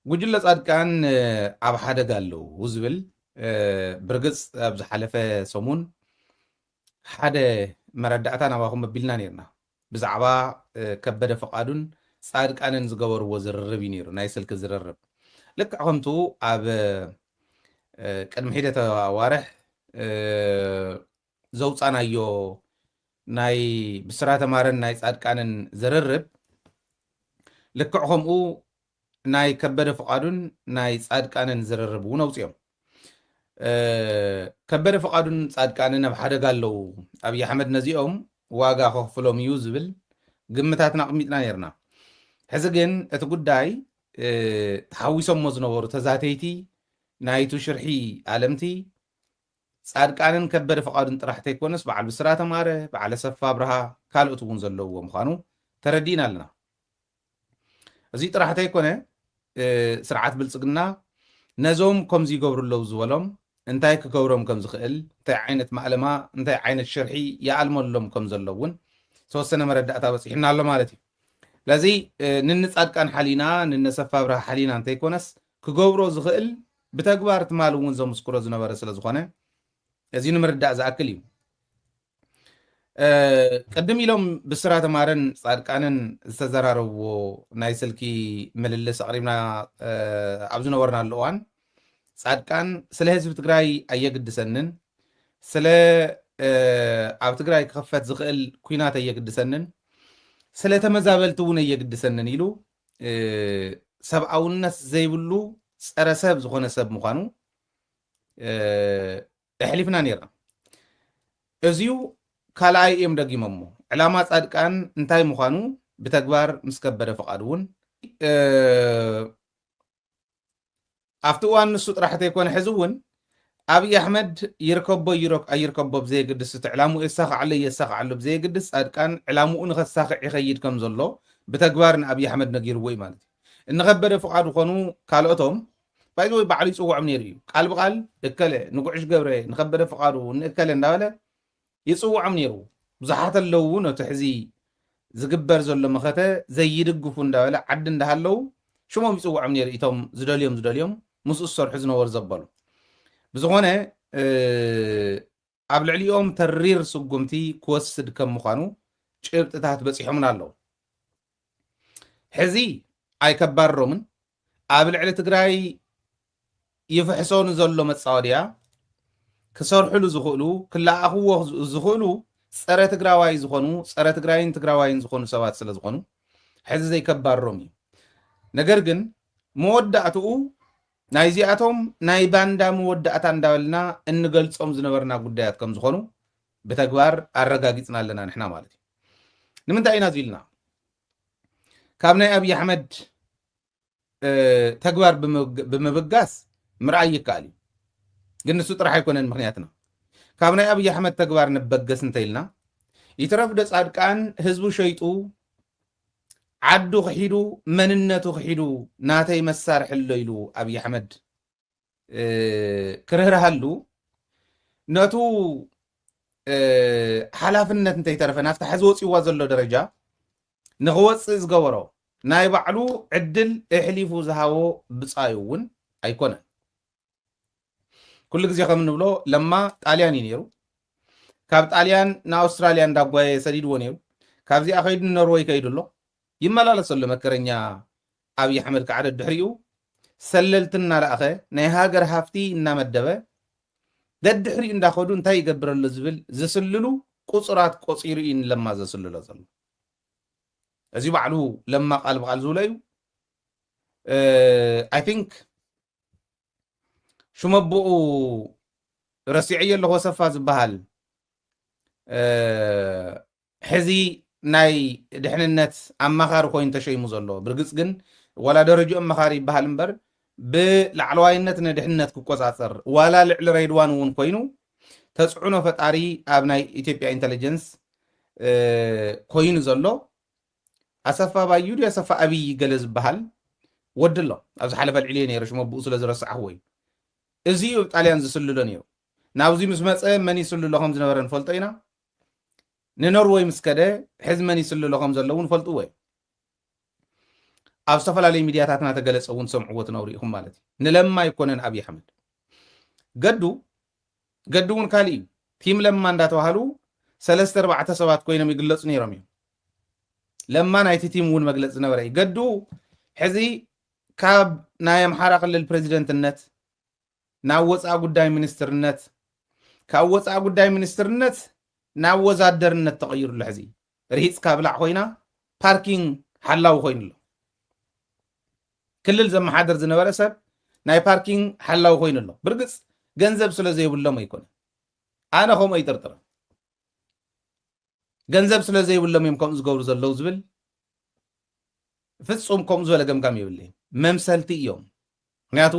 ጉጅለ ጻድቃን ኣብ ሓደጋ ኣለዉ ዝብል ብርግጽ ኣብ ዝሓለፈ ሰሙን ሓደ መረዳእታ ናባኹም ኣቢልና ነርና ብዛዕባ ከበደ ፈቃዱን ጻድቃንን ዝገበርዎ ዝርርብ እዩ ነይሩ ናይ ስልኪ ዝርርብ ልክዕ ከምቱ ኣብ ቅድሚ ሒደት ኣዋርሕ ዘውፃናዮ ናይ ብስራተ ማረን ናይ ጻድቃንን ዝርርብ ልክዕ ከምኡ ናይ ከበደ ፈቃዱን ናይ ጻድቃንን ዝርርብ እውን ኣውፅኦም ከበደ ፈቃዱን ጻድቃንን ኣብ ሓደጋ ኣለዉ ኣብይ ኣሕመድ ነዚኦም ዋጋ ከኽፍሎም እዩ ዝብል ግምታትና ኣቕሚጥና ነርና ሕዚ ግን እቲ ጉዳይ ተሓዊሶሞ ዝነበሩ ተዛተይቲ ናይቱ ሽርሒ ኣለምቲ ጻድቃንን ከበደ ፈቃዱን ጥራሕ ተይኮነስ በዓል ብስራተ ማረ በዓል ኣሰፋ ብርሃ ካልኦት እውን ዘለውዎ ምዃኑ ተረዲእና ኣለና እዚ ጥራሕ ተይኮነ ስርዓት ብልጽግና ነዞም ከምዚ ይገብሩ ኣለዉ ዝበሎም እንታይ ክገብሮም ከም ዝኽእል እንታይ ዓይነት ማዕለማ እንታይ ዓይነት ሽርሒ ይኣልመሎም ከም ዘለውን ተወሰነ መረዳእታ በፂሕና ኣሎ ማለት እዩ ለዚ ንንጻድቃን ሓሊና ንነሰፋ ብርሃ ሓሊና እንተይኮነስ ክገብሮ ዝኽእል ብተግባር ትማል እውን ዘምስክሮ ዝነበረ ስለ ዝኾነ እዚ ንምርዳእ ዝኣክል እዩ ቅድም ኢሎም ብስራተ ማረን ጻድቃንን ዝተዘራረብዎ ናይ ስልኪ ምልልስ ኣቕሪብና ኣብ ዝነበርናሉ እዋን ጻድቃን ስለ ህዝቢ ትግራይ ኣየግድሰንን ስለ ኣብ ትግራይ ክኸፈት ዝኽእል ኩናት ኣየግድሰንን ስለ ተመዛበልቲ እውን ኣየግድሰንን ኢሉ ሰብኣውነት ዘይብሉ ፀረ ሰብ ዝኾነ ሰብ ምዃኑ ኣሕሊፍና ነርና እዚዩ ካልኣይ እዮም ደጊሞሞ ዕላማ ጻድቃን እንታይ ምዃኑ ብተግባር ምስ ከበደ ፈቃዱ እውን ኣብቲ እዋን ንሱ ጥራሕ ተይኮነ ሕዚ እውን ኣብይ ኣሕመድ ይርከቦ ኣይርከቦ ብዘየግድስ እቲ ዕላምኡ የሳኽዓሎ የሳኽዓሎ ብዘየግድስ ጻድቃን ዕላምኡ ንኸሳኽዕ ይኸይድ ከም ዘሎ ብተግባር ንኣብይ ኣሕመድ ነጊርዎ እዩ ማለት እዩ እንኸበደ ፈቃዱ ኮኑ ካልኦቶም ባይዘ ወይ ባዕሉ ይፅውዖም ነይሩ እዩ ቃል ብቃል እከለ ንጉዕሽ ገብረ ንኸበደ ፈቃዱ ንእከለ እንዳበለ ይፅውዖም ነይሩ ብዙሓት ኣለዉ ነቲ ሕዚ ዝግበር ዘሎ መኸተ ዘይድግፉ እንዳበለ ዓዲ እንዳሃለዉ ሽሞም ይፅውዖም ነይሩ እቶም ዝደልዮም ምስኡ ዝሰርሑ ዝነበሩ ዘበሉ ብዝኾነ ኣብ ልዕሊኦም ተሪር ስጉምቲ ክወስድ ከም ምዃኑ ጭብጥታት በፂሖምን ኣለዉ ሕዚ ኣይከባሮምን ኣብ ልዕሊ ትግራይ ይፍሕሶኑ ዘሎ መፃወድያ ክሰርሕሉ ዝኽእሉ ክለኣኽዎ ዝኽእሉ ፀረ ትግራዋይ ዝኾኑ ፀረ ትግራይን ትግራዋይን ዝኾኑ ሰባት ስለ ዝኾኑ ሕዚ ዘይከባሮም እዩ ነገር ግን መወዳእትኡ ናይዚኣቶም ናይ ባንዳ መወዳእታ እንዳበልና እንገልፆም ዝነበርና ጉዳያት ከም ዝኾኑ ብተግባር ኣረጋጊፅና ኣለና ንሕና ማለት እዩ ንምንታይ ኢና ዝኢልና ካብ ናይ ኣብይ ኣሕመድ ተግባር ብምብጋስ ምርኣይ ይከኣል እዩ ግን ንሱ ጥራሕ ኣይኮነን ምክንያትና ካብ ናይ ኣብይ ኣሕመድ ተግባር ንበገስ እንተኢልና ይትረፍደ ጻድቃን ህዝቡ ሸይጡ ዓዱ ክሒዱ መንነቱ ክሒዱ ናተይ መሳርሒ ኣሎ ኢሉ ኣብይ ኣሕመድ ክርህርሃሉ ነቱ ሓላፍነት እንተይተረፈ ናብቲ ሕዚ ወፂዋ ዘሎ ደረጃ ንኽወፅእ ዝገበሮ ናይ ባዕሉ ዕድል እሕሊፉ ዝሃቦ ብፃዩ እውን ኣይኮነን ኩሉ ግዜ ከም ንብሎ ለማ ጣልያን እዩ ነይሩ ካብ ጣልያን ንኣውስትራልያ እንዳጓየ ሰዲድዎ ነይሩ ካብዚኣ ከይዱ ኖርዌይ ከይዱ ኣሎ ይመላለስ ኣሎ መከረኛ ኣብይ ኣሕመድ ከዓደ ድሕሪኡ ሰለልቲ እናለኣኸ ናይ ሃገር ሃፍቲ እናመደበ ደድሕሪኡ እንዳኸዱ እንታይ ይገብረሎ ዝብል ዝስልሉ ቁፅራት ቆፂሩ እዩ ንለማ ዘስልሎ ዘሎ እዚ ባዕሉ ለማ ቃል ብቃል ዝብሎ እዩ ኣይ ቲንክ ሽመብኡ ረሲዕዮ ኣለኹ ሰፋ ዝበሃል ሕዚ ናይ ድሕንነት ኣማኻሪ ኮይኑ ተሸይሙ ዘሎ ብርግፅ ግን ዋላ ደረጃ ኣማኻሪ ይበሃል እምበር ብላዕለዋይነት ንድሕንነት ክቆፃፀር ዋላ ልዕሊ ሬድዋን እውን ኮይኑ ተፅዕኖ ፈጣሪ ኣብ ናይ ኢትዮጵያ ኢንተለጀንስ ኮይኑ ዘሎ ኣሰፋ ባዩድ ኣሰፋ ኣብይ ገለ ዝበሃል ወዲ ኣሎ ኣብ ዝሓለፈ ልዕልየ ነይረ ሽመብኡ ስለ ዝረስዓህዎ እዩ እዚ ኣብ ጣልያን ዝስልሎ ነይሩ ናብዚ ምስ መፀ መን ይስልሎ ከም ዝነበረ ንፈልጦ ኢና ንኖርዌይ ምስ ከደ ሕዚ መን ይስልሎ ከም ዘለዉ ንፈልጥዎ እዩ ኣብ ዝተፈላለዩ ሚድያታትና ተገለጸ እውን ሰምዕዎ ትነብሩ ኢኹም ማለት እዩ ንለማ ይኮነን ኣብይ ኣሕመድ ገዱ እውን ካሊእ እዩ ቲም ለማ እንዳተባሃሉ 3-4 ሰባት ኮይኖም ይግለጹ ነይሮም እዮም ለማ ናይቲ ቲም እውን መግለጽ ዝነበረ እዩ ገዱ ሕዚ ካብ ናይ ኣምሓራ ክልል ፕሬዚደንትነት ናብ ወፃኢ ጉዳይ ሚኒስትርነት ካብ ወፃኢ ጉዳይ ሚኒስትርነት ናብ ወዛደርነት ተቐይሩሉ ሕዚ ርሂፅ ካብላዕ ኮይና ፓርኪንግ ሓላዊ ኮይኑሎ ክልል ዘመሓደር ዝነበረ ሰብ ናይ ፓርኪንግ ሓላዊ ኮይኑሎ ብርግጽ ገንዘብ ስለ ዘይብሎም ኣይኮነ ኣነ ከምኡ ኣይጥርጥር ገንዘብ ስለ ዘይብሎም እዮም ከምኡ ዝገብሩ ዘለው ዝብል ፍጹም ከምኡ ዝበለ ገምጋም ይብለ መምሰልቲ እዮም ምክንያቱ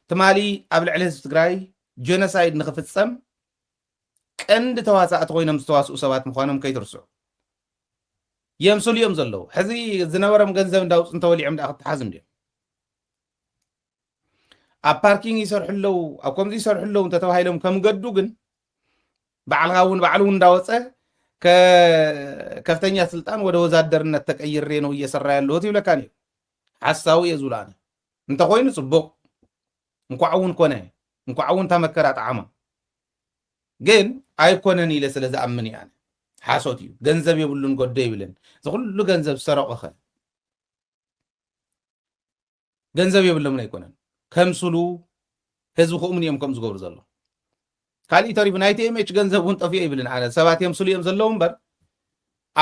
ትማሊ ኣብ ልዕሊ ህዝቢ ትግራይ ጀኖሳይድ ንኽፍጸም ቀንዲ ተዋሳእቲ ኮይኖም ዝተዋስኡ ሰባት ምዃኖም ከይትርስዑ የምስሉ እዮም ዘለው ሕዚ ዝነበሮም ገንዘብ እንዳውፅ እንተወሊዖም ዳ ክትሓዝ እንዲዮም ኣብ ፓርኪንግ ይሰርሑ ኣለው ኣብ ከምዚ ይሰርሑ ኣለው እንተተባሂሎም ከም ገዱ ግን ባዕሉ እውን እንዳወፀ ከፍተኛ ስልጣን ወደ ወዛደርነት ተቀይሬ ነው እየሰራ ያለሁት ይብለካን እዩ ሓሳቡ እየ ዝብላ ኣነ እንተኮይኑ ጽቡቕ እንኳዕ እውን ኮነ እንኳዕ እውን ተመከራ ጣዕማ ግን ኣይኮነን ኢለ ስለ ዝኣምን እየ ኣነ ሓሶት እዩ ገንዘብ የብሉን ጎዶ ይብልን ዝኩሉ ገንዘብ ሰረቐኸ ገንዘብ የብሎም ኣይኮነን ከምስሉ ህዝቢ ክእምን እዮም ከም ዝገብሩ ዘሎ ካልእ ተሪፉ ናይ ቲኤምኤች ገንዘብ እውን ጠፊኡ ይብልን ኣነ ሰባት የምስሉ እዮም ዘለዉ እምበር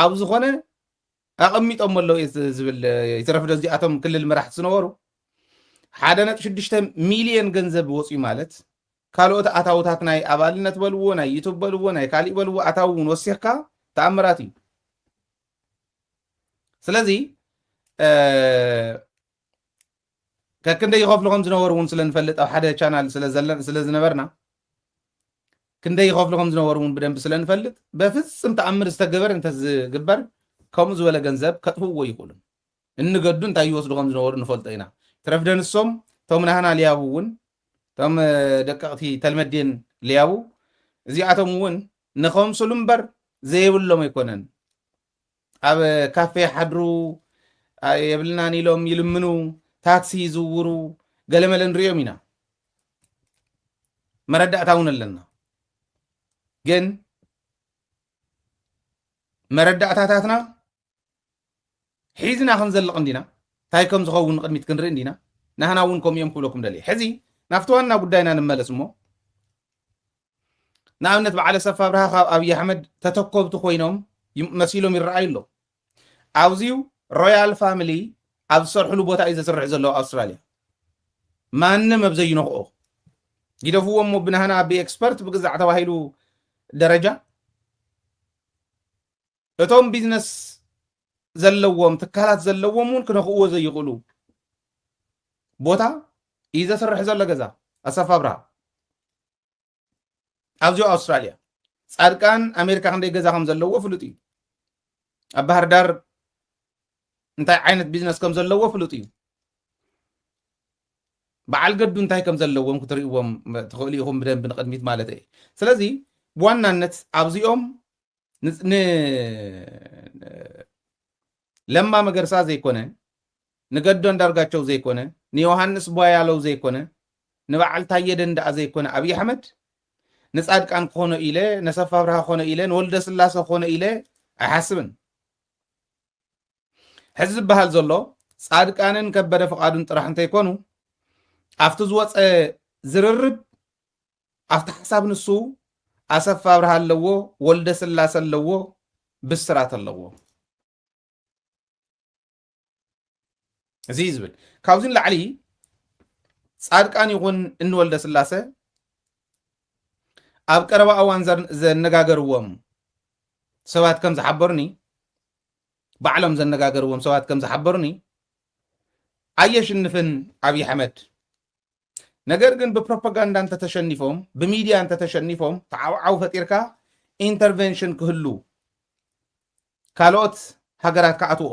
ኣብ ዝኾነ ኣቐሚጦም ኣለው ዝብል ይትረፍዶ እዚኣቶም ክልል መራሕቲ ዝነበሩ 1.6 ሚልዮን ገንዘብ ወፅዩ ማለት ካልኦት ኣታውታት ናይ ኣባልነት በልዎ ናይ ዩቱብ በልዎ ናይ ካልእ በልዎ ኣታው እውን ወሲኽካ ተኣምራት እዩ ስለዚ ከክንደይ ይኸፍሉ ከም ዝነበሩ እውን ስለንፈልጥ ኣብ ሓደ ቻናል ስለ ዝነበርና ክንደይ ይኸፍሉ ከም ዝነበሩ እውን ብደንብ ስለንፈልጥ በፍጽም ተኣምር ዝተገበር እንተዝግበር ከምኡ ዝበለ ገንዘብ ከጥፍዎ ይኽእሉ እንገዱ እንታይ ይወስዱ ከም ዝነበሩ ንፈልጦ ኢና ትረፍደ ንሶም ቶም ናህና ልያቡ እውን ቶም ደቀቕቲ ተልመዴን ልያቡ እዚኣቶም እውን ንኸምስሉ እምበር ዘይብሎም ኣይኮነን ኣብ ካፌ ሓድሩ የብልናን ኢሎም ይልምኑ ታክሲ ይዝውሩ ገለመለ ንሪኦም ኢና መረዳእታ እውን ኣለና ግን መረዳእታታትና ሒዝና ክንዘልቕ እንዲና እንታይ ከም ዝኸውን ቅድሚት ክንርኢ እንዲና ናህና እውን ከምኡ እዮም ክብለኩም ደልየ ሕዚ ናብቲ ዋና ጉዳይና ንመለስ እሞ ንኣብነት በዓለ ሰፋ ብርሃ ካብ ኣብይ ኣሕመድ ተተኮብቲ ኮይኖም መሲሎም ይረኣዩ ኣሎ ኣብዚዩ ሮያል ፋሚሊ ኣብ ዝሰርሕሉ ቦታ እዩ ዘስርሕ ዘለዎ ኣውስትራልያ ማንም ኣብ ዘይነኽኦ ይደፍዎም ሞ ብናህና ብኤክስፐርት ብግዛዕ ተባሂሉ ደረጃ እቶም ቢዝነስ ዘለዎም ትካላት ዘለዎም እውን ክነኽእዎ ዘይኽእሉ ቦታ እዩ ዘስርሕ ዘሎ ገዛ ኣሰፋ ብርሃ ኣብዚኡ ኣውስትራልያ ጻድቃን ኣሜሪካ ክንደይ ገዛ ከም ዘለዎ ፍሉጥ እዩ ኣብ ባህር ዳር እንታይ ዓይነት ቢዝነስ ከም ዘለዎ ፍሉጥ እዩ በዓል ገዱ እንታይ ከም ዘለዎም ክትርእዎም ትኽእሉ ኢኹም ብደንብ ንቅድሚት ማለት እየ ስለዚ ብዋናነት ኣብዚኦም ለማ መገርሳ ዘይኮነ ንገዶ እንዳርጋቸው ዘይኮነ ንዮሃንስ ቧያለው ዘይኮነ ንበዓል ታየ ደንደኣ ዘይኮነ ኣብይ ኣሕመድ ንጻድቃን ክኾነ ኢለ ነሰፋ ብርሃ ክኾነ ኢለ ንወልደ ስላሴ ክኾነ ኢለ ኣይሓስብን ሕዚ ዝበሃል ዘሎ ጻድቃንን ከበደ ፍቓዱን ጥራሕ እንተይኮኑ ኣብቲ ዝወፀ ዝርርብ ኣብቲ ሓሳብ ንሱ ኣሰፋ ብርሃ ኣለዎ ወልደ ስላሴ ኣለዎ ብስራት ኣለዎ እዚ ዝብል ካብዚ ንላዕሊ ጻድቃን ይኹን እንወልደ ስላሴ ኣብ ቀረባ እዋን ዘነጋገርዎም ሰባት ከም ዝሓበሩኒ ባዕሎም ዘነጋገርዎም ሰባት ከም ዝሓበሩኒ ኣየሽንፍን ኣብይ ኣሕመድ ነገር ግን ብፕሮፓጋንዳ እንተተሸኒፎም ብሚድያ እንተተሸኒፎም ተዓውዓው ፈጢርካ ኢንተርቬንሽን ክህሉ ካልኦት ሃገራት ከኣትዎ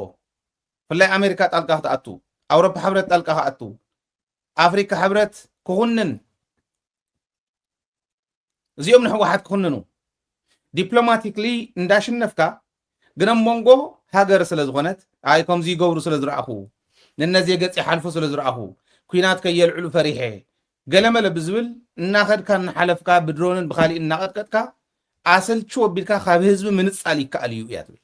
ፍላይ ኣሜሪካ ጣልቃ ክትኣቱ ኣውሮፓ ሕብረት ጣልቃ ክኣቱ ኣፍሪካ ሕብረት ክኹንን እዚኦም ንሕወሓት ክኹንኑ ዲፕሎማቲክሊ እንዳሽነፍካ ግን ኣብ መንጎ ሃገር ስለ ዝኾነት ኣይ ከምዚ ይገብሩ ስለ ዝረኣኹ ننزي قص يحلفوا سل زرعه كوينات كيلعلو فريحه قلمل بزبل ناخد كان حلفكا بدرون بخالي ناخد كتكا أصل شو بيلكا خاب حزب من تصالي كاليو ياتل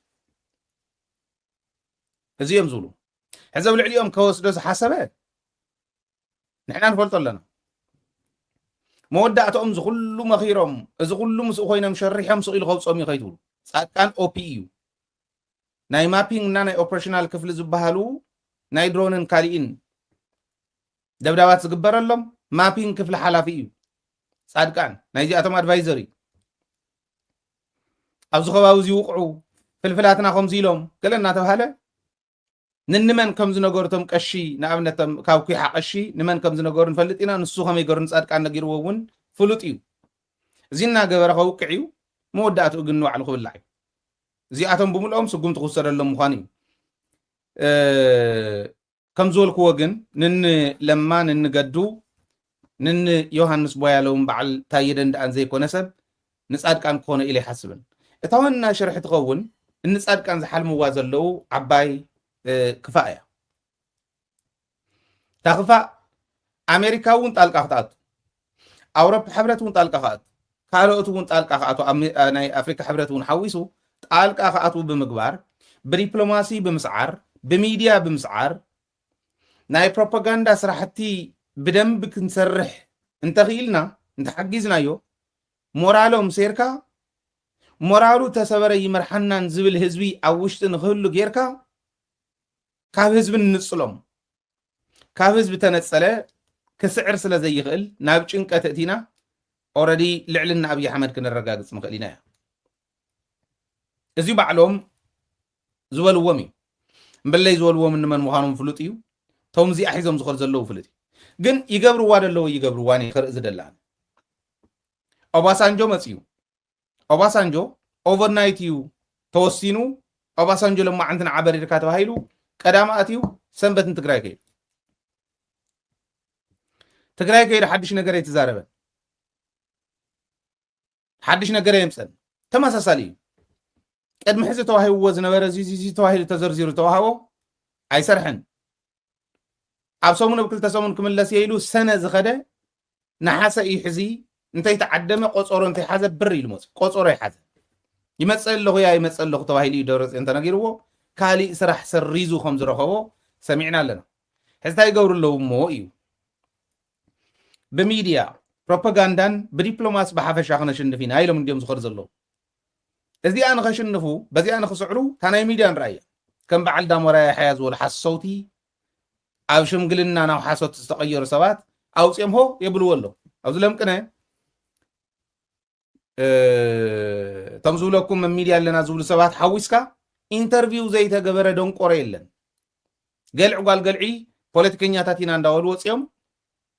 هزيهم زولو حزب العليهم كوسدوس حسبه نحن نفلط لنا مودعتهم زغلو مخيرهم زغلو مسخوينا مشرحهم سئل غوصهم يخيتول كان او بي يو ناي مابينغ ناي اوبريشنال كفل زبهالو ناي درونن كاليين دبدابات زغبرلهم مابينغ كفل حلافي يو صادقان ناي جاتهم ادفايزري ابزو خباوزي وقعو فلفلاتنا خمزيلهم كلنا تبهاله ننمن كم زنغورتم قشي نابنتم كاوكي حقشي نمن كم زنغورن فلطينا نسو خمي غورن صادقان نغيروون فلطيو زينا غبره خوقعيو موداتو غنو على خبلاي زياتهم بملኦም سጉም ተخسرلهم مخاني كم زولكو وغن نن لما ننغدو نن يوحنس بويالهم بعل تايدن دان زي كونسب نصادقان كونه الي حسبن اتاونا شرح تقون نصادقان زحلموا زلو عباي كفايه تخفى امريكاون طالقا خطات اوروب حبرتون طالقا خات كالوتون طالقا خاتو ناي افريكا حبرتون حويسو طالقا خاتو بمغبار بدبلوماسي بمسعر بميديا بمسعر ناي بروباغندا سرحتي بدنب كنسرح انت خيلنا انت حجزنايو مورالهم سيركا مورالو تسبر يمرحنا نزبل حزبي اوشت نخلو غيركا كاب حزب نصلهم كاب حزب تنصله كسعر سلا زي يخل ناب ጭንቀት እቲና ኦሬዲ ልዕልና አብይ አህመድ ከነረጋግጽ መخሊና እዚ ባዕሎም ዝበልዎም እምበለይ ዝበልዎም እንመን ምዃኖም ፍሉጥ እዩ ቶም እዚ አሒዞም ዝኸል ዘለው ፍሉጥ ግን ይገብርዋ ደለው ይገብርዋኒ ክርእ ዝደላን ኦባሳንጆ መጽዩ ኦባሳንጆ ኦቨርናይት ዩ ተወሲኑ ኦባሳንጆ ለማ አንተና አበሪካ ተባሂሉ ቀዳማአትዩ ሰንበትን ትግራይ ከይድ ትግራይ ከይድ ሓድሽ ነገር የተዛረበ ሓድሽ ነገር የምፀን ተመሳሳሊ ቀድም ሕዚ ተዋሂብዎ ዝነበረ እዚ ተዋሂሉ ተዘርዚሩ ተዋሃቦ ኣይሰርሕን ኣብ ሰሙን ብክልተ ሰሙን ክምለስ የኢሉ ሰነ ዝኸደ ናሓሰ እዩ ሕዚ እንታይ ተዓደመ ቆፀሮ እንታይ ሓዘ ብር ኢሉ መፅ ቆፀሮ ይሓዘ ይመፅእ ኣለኹ ያ ይመፅእ ኣለኹ ተባሂሉ እዩ ደብረፅዮን ተነጊርዎ ካልእ ስራሕ ሰሪዙ ከም ዝረኸቦ ሰሚዕና ኣለና ሕዝታ ይገብሩ ኣለዉ እሞ እዩ بميديا بروباغاندان بدبلوماس بحافشا خنشنف ኢና ኢሎም እንዲኦም ዝኸር ዘለዉ እዚ ኣነ ከሽንፉ በዚ ኣነ ክስዕሩ ታናይ ሚድያ ንራእያ ከም በዓል ዳሞራ ያሕያ ዝበሉ ሓሶቲ ኣብ ሽምግልና ናብ ሓሶት ዝተቐየሩ ሰባት ኣውፅኦም ሆ የብልዎ ኣሎ ኣብዚ ለምቅነ እቶም ዝብለኩም ሚድያ ኣለና ዝብሉ ሰባት ሓዊስካ ኢንተርቪው ዘይተገበረ ደንቆሮ የለን ገልዕ ጓል ገልዒ ፖለቲከኛታት ኢና እንዳበሉ ወፅኦም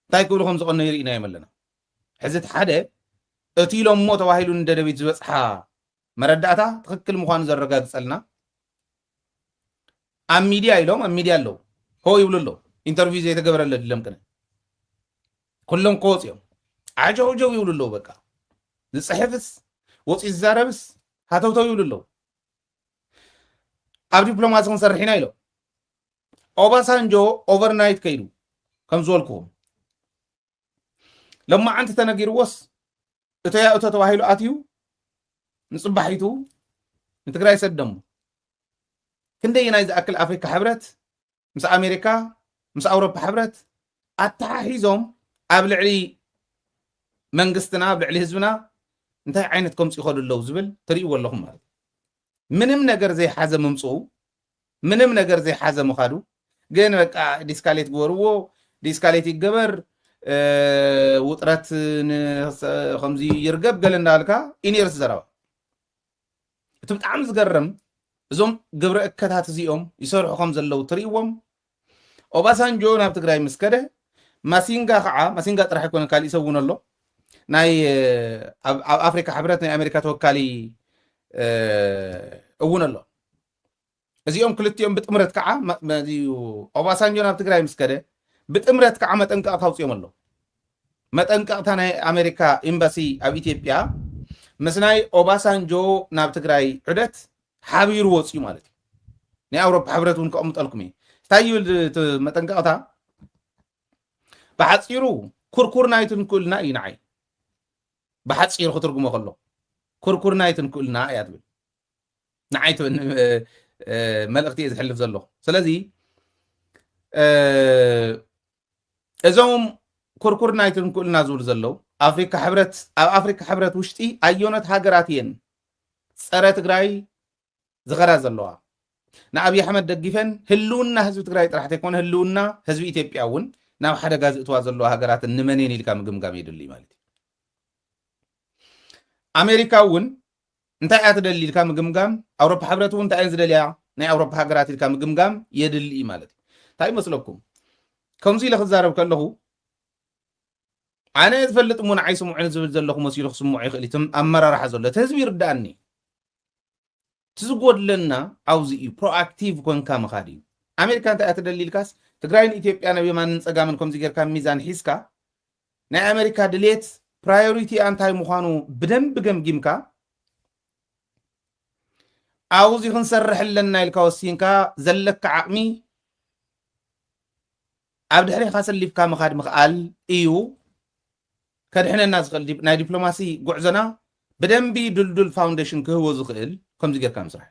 እንታይ ክብሉ ከም ዝቐነ ይርኢና የመለና ሕዚ እቲ ሓደ እቲ ኢሎም ሞ ተባሂሉ እንደደቤት ዝበፅሓ መረዳእታ ትክክል ምዃኑ ዘረጋግፀልና ኣብ ሚድያ ኢሎም ኣብ ሚድያ ኣለዉ ሆ ይብሉ ኣለዉ ኢንተርቪው ዘይተገበረለ ድለምቅነ ኩሎም ከወፅኦም ዓጀውጀው ይብሉ ኣለዉ በቃ ዝፅሕፍስ ወፂ ዝዛረብስ ሃተውተው ይብሉ ኣለዉ ኣብ ዲፕሎማሲ ክንሰርሕ ኢና ኢሎም ኦባሳንጆ ኦቨርናይት ከይዱ ከም ዝበልክዎም لما أنت تناجر وص أتيا أتتواهيلو أتيو نصبحيتو نتقرأ يسدم كندي ينايز أكل أفريقيا حبرت مس أمريكا مس أوروبا حبرت أتحيزهم قبل علي منقستنا قبل علي حزبنا انت عينتكم سيخدوا اللو زبل طريق والله هم منم نجر زي حزم ممصو منم نجر زي حزم مخادو جين بقى ديسكاليت غورو ديسكاليت يجبر ውጥረት ከምዚ ይርገብ ገለ እንዳልካ ኢኒርስ ዘረባ እቲ ብጣዕሚ ዝገርም እዞም ግብረ እከታት እዚኦም ይሰርሑ ከም ዘለው ትርእዎም ኦባሳንጆ ናብ ትግራይ ምስ ከደ ማሲንጋ ከዓ ማሲንጋ ጥራሕ ይኮነ ካልእ ይሰውን ኣሎ ናይ ኣብ ኣፍሪካ ሕብረት ናይ ኣሜሪካ ተወካሊ እውን ኣሎ እዚኦም ክልቲኦም ብጥምረት ከዓ ኦባሳንጆ ናብ ትግራይ ምስ ከደ بتمرت كعمة أنك أخوص يوم الله مت أنك أتاني أمريكا إمباسي أو إثيوبيا مثلاً أوباسانجو نابتكراي عدت حبير وصي مالتي ني أوروبا حبرتون كأم تلقمي ታይብል መጠንቀቕታ ብሓፂሩ ኩርኩር ናይትን ክእልና እዩ ንዓይ ብሓፂሩ ክትርጉሞ ከሎ ኩርኩር ናይትን ክእልና እያ ትብል ንዓይ መልእኽቲ እየ ዝሕልፍ ዘሎ ስለዚ እዞም ኩርኩር ናይትን ክእልና ዝብሉ ዘለው ኣብ ኣፍሪካ ሕብረት ውሽጢ ኣየኖት ሃገራት እየን ፀረ ትግራይ ዝኸዳ ዘለዋ ንኣብይ ኣሕመድ ደግፈን ህልውና ህዝቢ ትግራይ ጥራሕ ዘይኮነ ህልውና ህዝቢ ኢትዮጵያ እውን ናብ ሓደጋ ዝእትዋ ዘለዋ ሃገራት ንመንን ኢልካ ምግምጋም የድሊ ማለት እዩ ኣሜሪካ እውን እንታይ እያ ትደሊ ኢልካ ምግምጋም ኣውሮፓ ሕብረት እውን እንታይ እየን ዝደልያ ናይ ኣውሮፓ ሃገራት ኢልካ ምግምጋም የድሊ ማለት እዩ እንታይ ይመስለኩም ከምዚ ኢለ ክዛረብ ከለኹ ኣነ ዝፈልጥ እሞ ንዓይ ስሙዕን ዝብል ዘለኹ መሲሉ ክስምዖ ይኽእል እዩ ኣመራርሓ ዘሎ እቲ ህዝቢ ይርዳእኒ ትዝጎድለና ኣብዚ እዩ ፕሮኣክቲቭ ኮንካ ምኻድ እዩ ኣሜሪካ እንታይ እያ ትደሊ ኢልካስ ትግራይን ኢትዮጵያ ናብ የማንን ፀጋምን ከምዚ ጌርካ ሚዛን ሒዝካ ናይ ኣሜሪካ ድሌት ፕራዮሪቲ እንታይ ምዃኑ ብደንብ ገምጊምካ ኣብዚ ክንሰርሐለና ኢልካ ወሲንካ ዘለካ ዓቕሚ ኣብ ድሕሪኻ ሰሊፍካ ምኻድ ምኽኣል እዩ ከድሕነና ዝኽእል ናይ ዲፕሎማሲ ጉዕዞና ብደንቢ ድልዱል ፋውንዴሽን ክህቦ ዝኽእል ከምዚ ጌርካ ምስራሕ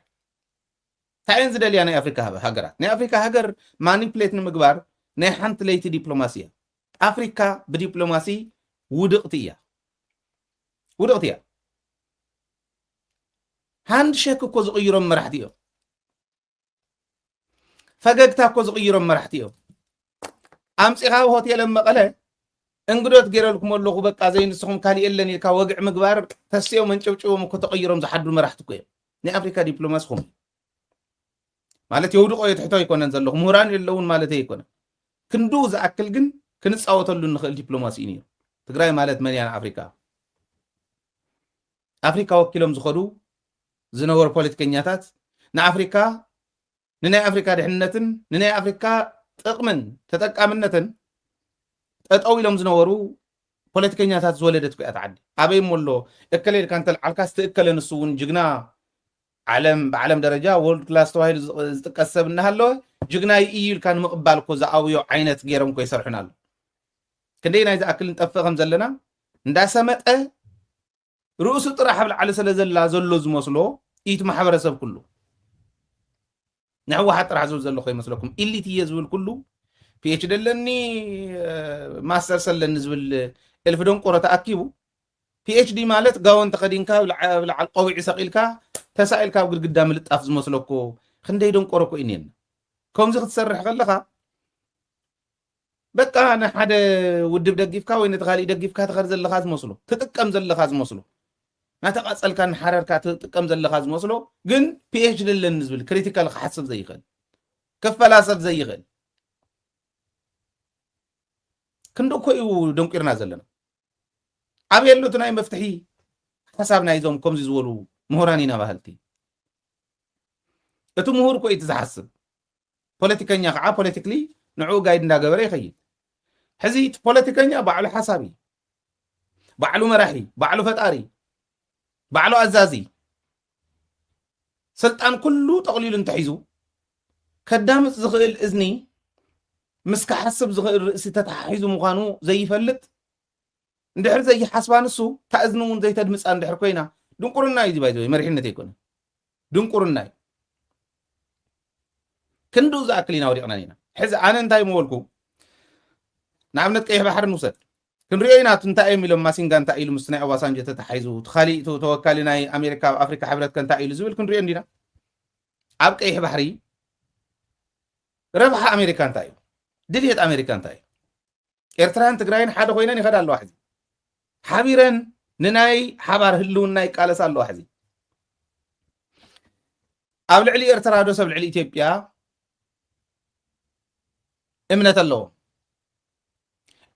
ታይን ዝደልያ ናይ ኣፍሪካ ሃገራት ናይ ኣፍሪካ ሃገር ማኒፕሌት ንምግባር ናይ ሓንቲ ለይቲ ዲፕሎማሲ እያ ኣፍሪካ ብዲፕሎማሲ ውድቕቲ እያ ሃንድ ሼክ እኮ ዝቕይሮም መራሕቲ እዮም ፈገግታ እኮ ዝቕይሮም መራሕቲ እዮም ኣምፂኻ ሆቴል መቐለ እንግዶት ገይረልኩም ኣለኹ በቃ ዘይንስኹም ካሊእ የለን ኢልካ ወግዕ ምግባር ተስዮም መንጨብጭቦም እኮ ተቐይሮም ዝሓድሩ መራሕቲ እኮ እዮም ናይ ኣፍሪካ ዲፕሎማሲ ኹም ማለት የውድቆ የትሕቶ ኣይኮነን ዘለኹ ምሁራን የለውን ማለት ኣይኮነ ክንዱ ዝኣክል ግን ክንፃወተሉ ንኽእል ዲፕሎማሲ እዩ ነይሩ ትግራይ ማለት መን እያ ኣፍሪካ ወኪሎም ዝኸዱ ዝነበሩ ፖለቲከኛታት ንኣፍሪካ ንናይ ኣፍሪካ ድሕንነትን ንናይ ኣፍሪካ ጥቕምን ተጠቃምነትን ጠጠው ኢሎም ዝነበሩ ፖለቲከኛታት ዝወለደት እያ ተዓዲ ኣበይ ሞሎ እከለ ኢልካ እንተልዓልካ ዝተእከለ ንሱ እውን ጅግና ብዓለም ደረጃ ወርልድ ክላስ ተባሂሉ ዝጥቀስ ሰብ እናሃለወ ጅግና እዩ ኢልካ ንምቕባል እኮ ዝኣውዮ ዓይነት ገይሮም እኮ ይሰርሑና ኣሎ ክንደይ ናይ ዝኣክል ንጠፍእ ከም ዘለና እንዳሰመጠ ርእሱ ጥራሕ ኣብ ላዕሊ ስለ ዘላ ዘሎ ዝመስሎ ኢት ማሕበረሰብ ኩሉ ንሕወሓት ጥራሕ ዝብል ዘሎ ይመስለኩም ኢሊት እየ ዝብል ኩሉ ፒኤችዲ ኣለኒ ማስተርስ ኣለኒ ዝብል እልፍ ደንቆሮ ተኣኪቡ ፒኤችዲ ማለት ጋውን ተኸዲንካ ብላዓል ቆዊዕ ሰቂልካ ተሳኢልካ ኣብ ግድግዳ ምልጣፍ ዝመስለኮ ክንደይ ደንቆሮ እኮ እዩ ከምዚ ክትሰርሕ ከለኻ በቃ ንሓደ ውድብ ደጊፍካ ወይ ነቲ ካሊእ ደጊፍካ ትኸድ ዘለኻ ዝመስሎ ትጥቀም ዘለኻ ዝመስሎ ናተቓፀልካ ንሓረርካ ትጥቀም ዘለኻ ዝመስሎ ግን ፒኤችዲ ኣለኒ ዝብል ክሪቲካል ክሓስብ ዘይኽእል ክፈላሰብ ዘይኽእል ክንዶ እኮ እዩ ደንቂርና ዘለና ኣብ የሉት ናይ መፍትሒ ሓሳብ ናይዞም ከምዚ ዝበሉ ምሁራን ኢና ባህልቲ እቲ ምሁር እኮ እዩ ዝሓስብ ፖለቲከኛ ከዓ ፖለቲክሊ ንዕኡ ጋይድ እንዳገበረ ይኸይድ ሕዚ እቲ ፖለቲከኛ ባዕሉ ሓሳቢ ባዕሉ መራሒ ባዕሉ ፈጣሪ ባዕሉ ኣዛዚ ስልጣን ኩሉ ጠቕሊሉ እንተሒዙ ከዳምፅ ዝኽእል እዝኒ ምስ ክሓስብ ዝኽእል ርእሲ ተተሓሒዙ ምዃኑ ዘይፈልጥ እንድሕር ዘይሓስባ ንሱ እታ እዝኒ እውን ዘይተድምፃ እንድሕር ኮይና ድንቁርና እዩ ባይዘ መሪሕነት ኣይኮነ ድንቁርና እዩ ክንዱ ዝኣክል ኢና ወዲቕና ኢና ሕዚ ኣነ እንታይ መበልኩ ንኣብነት ቀይሕ ባሕሪ ንውሰድ ክንሪኦ ኢና እንታይ እዮም ኢሎም ማሲንጋ እንታይ ኢሉ ምስ ናይ ኦባሳንጆ ተተሓሒዙ ካሊእ ተወካሊ ናይ ኣሜሪካ ኣብ ኣፍሪካ ሕብረት ከንታይ ኢሉ ዝብል ክንሪኦ እንዲና ኣብ ቀይሕ ባሕሪ ረብሓ ኣሜሪካ እንታይ እዩ ድልየት ኣሜሪካ እንታይ እዩ ኤርትራን ትግራይን ሓደ ኮይነን ይኸዳ ኣለዋ ሕዚ ሓቢረን ንናይ ሓባር ህልውና ይቃለሳ ኣለዋ ሕዚ ኣብ ልዕሊ ኤርትራ ዶ ሰብ ልዕሊ ኢትዮጵያ እምነት ኣለዎ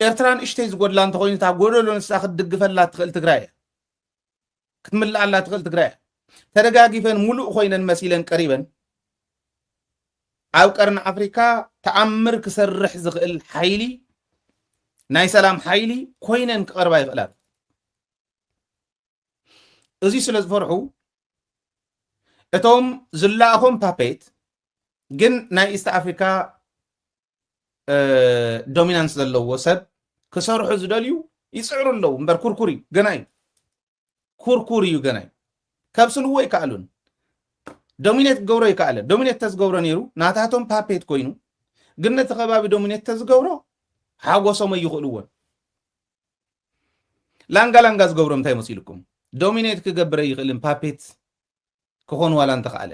ኤርትራን እሽተይ ዝጎድላ እንተኮይኑ እታ ጎደሎ ንሳ ክትድግፈላ ትኽእል ትግራይ እያ ክትምላኣላ ትኽእል ትግራይ እያ ተደጋጊፈን ሙሉእ ኮይነን መሲለን ቀሪበን ኣብ ቀርኒ ኣፍሪካ ተኣምር ክሰርሕ ዝኽእል ሓይሊ ናይ ሰላም ሓይሊ ኮይነን ክቐርባ ይኽእላ እዚ ስለ ዝፈርሑ እቶም ዝላኣኾም ፓፔት ግን ናይ ኢስት ኣፍሪካ ዶሚናንስ ዘለዎ ሰብ ክሰርሑ ዝደልዩ ይፅዕሩ ኣለዉ እምበር ኩርኩር እዩ ገና እዩ ኩርኩር እዩ ገና እዩ ከብስልዎ ይከኣሉን ዶሚኔት ክገብሮ ይከኣለን ዶሚኔት ተዝገብሮ ነይሩ ናታቶም ፓፔት ኮይኑ ግን ነቲ ከባቢ ዶሚኔት ተዝገብሮ ሓጎሶም ኣይኽእልዎን ላንጋ ዝገብሮ እንታይ መሲልኩም ዶሚኔት ክገብረ ይኽእልን ፓፔት ክኾን ዋላ እንተኽኣለ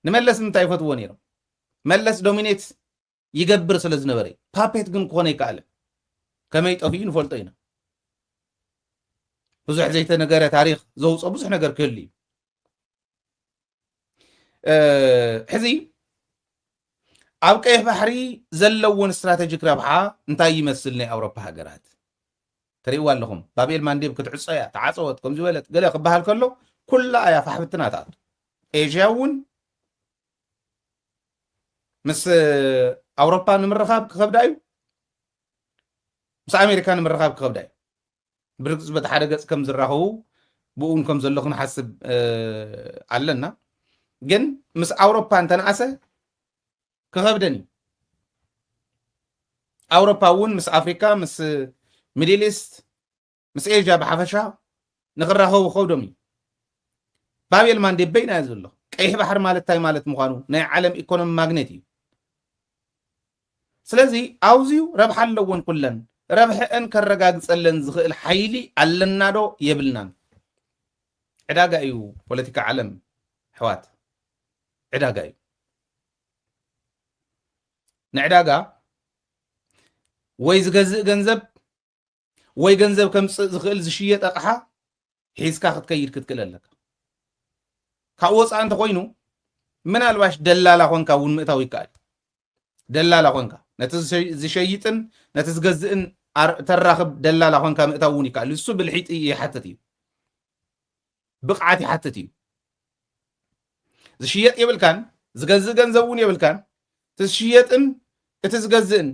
ንመለስ እንታይ ይፈትዎ ነይሮም መለስ ዶሚኔት ይገብር ስለ ዝነበረ ፓፔት ግን ክኾነ ይከኣለ ከመይ ጠፊኡ ንፈልጦ ኢና ብዙሕ ዘይተነገረ ታሪክ ዘውፆ ብዙሕ ነገር ክህሉ እዩ ሕዚ ኣብ ቀይሕ ባሕሪ ዘለውን ስትራቴጂክ ረብሓ እንታይ ይመስል ናይ ኣውሮፓ ሃገራት ትሪእዋ ኣለኹም ባቤል ማንዴብ ክትዕፆ እያ ተዓፀወት ከም ዝበለት ገለ ክበሃል ከሎ ኩላ እያ ፋሕብትና ተኣቱ ኤዥያ እውን ምስ ኣውሮፓ ንምርኻብ ክከብዳ እዩ ምስ ኣሜሪካ ንምርኻብ ክከብዳ እዩ ብርግፅ በቲ ሓደ ገፅ ከም ዝራኸቡ ብኡን ከም ዘሎ ክንሓስብ ኣለና ግን ምስ ኣውሮፓ እንተነኣሰ ክከብደን እዩ ኣውሮፓ እውን ምስ ኣፍሪካ ምስ ሚድል ኢስት ምስ ኤዥያ ብሓፈሻ ንክራኸቡ ከብዶም እዩ ባቤል ማንዴብ በይና እዩ ዘሎ ቀይሕ ባሕሪ ማለት እንታይ ማለት ምዃኑ ናይ ዓለም ኢኮኖሚ ማግኔት እዩ ስለዚ ኣውዝዩ ረብሓ ኣለዎን ኩለን ረብሐን ከረጋግፀለን ዝኽእል ሓይሊ ኣለና ዶ የብልናን ዕዳጋ እዩ ፖለቲካ ዓለም ሕዋት ዕዳጋ እዩ ንዕዳጋ ወይ ዝገዝእ ገንዘብ ወይ ገንዘብ ከምፅእ ዝኽእል ዝሽየጥ ኣቕሓ ሒዝካ ክትከይድ ክትክእል ኣለካ ካብ ወፃእ እንተኮይኑ ምናልባሽ ደላላ ኮንካ እውን ምእታው ይከኣል ደላላ ኮንካ ነቲ ዝሸይጥን ነቲ ዝገዝእን ተራኽብ ደላላ ኮንካ ምእታው እውን ይከኣል እሱ ብልሒጥ ይሓትት እዩ ብቕዓት ይሓትት እዩ ዝሽየጥ የብልካን ዝገዝእ ገንዘብ እውን የብልካን ትሽየጥን እቲ ዝገዝእን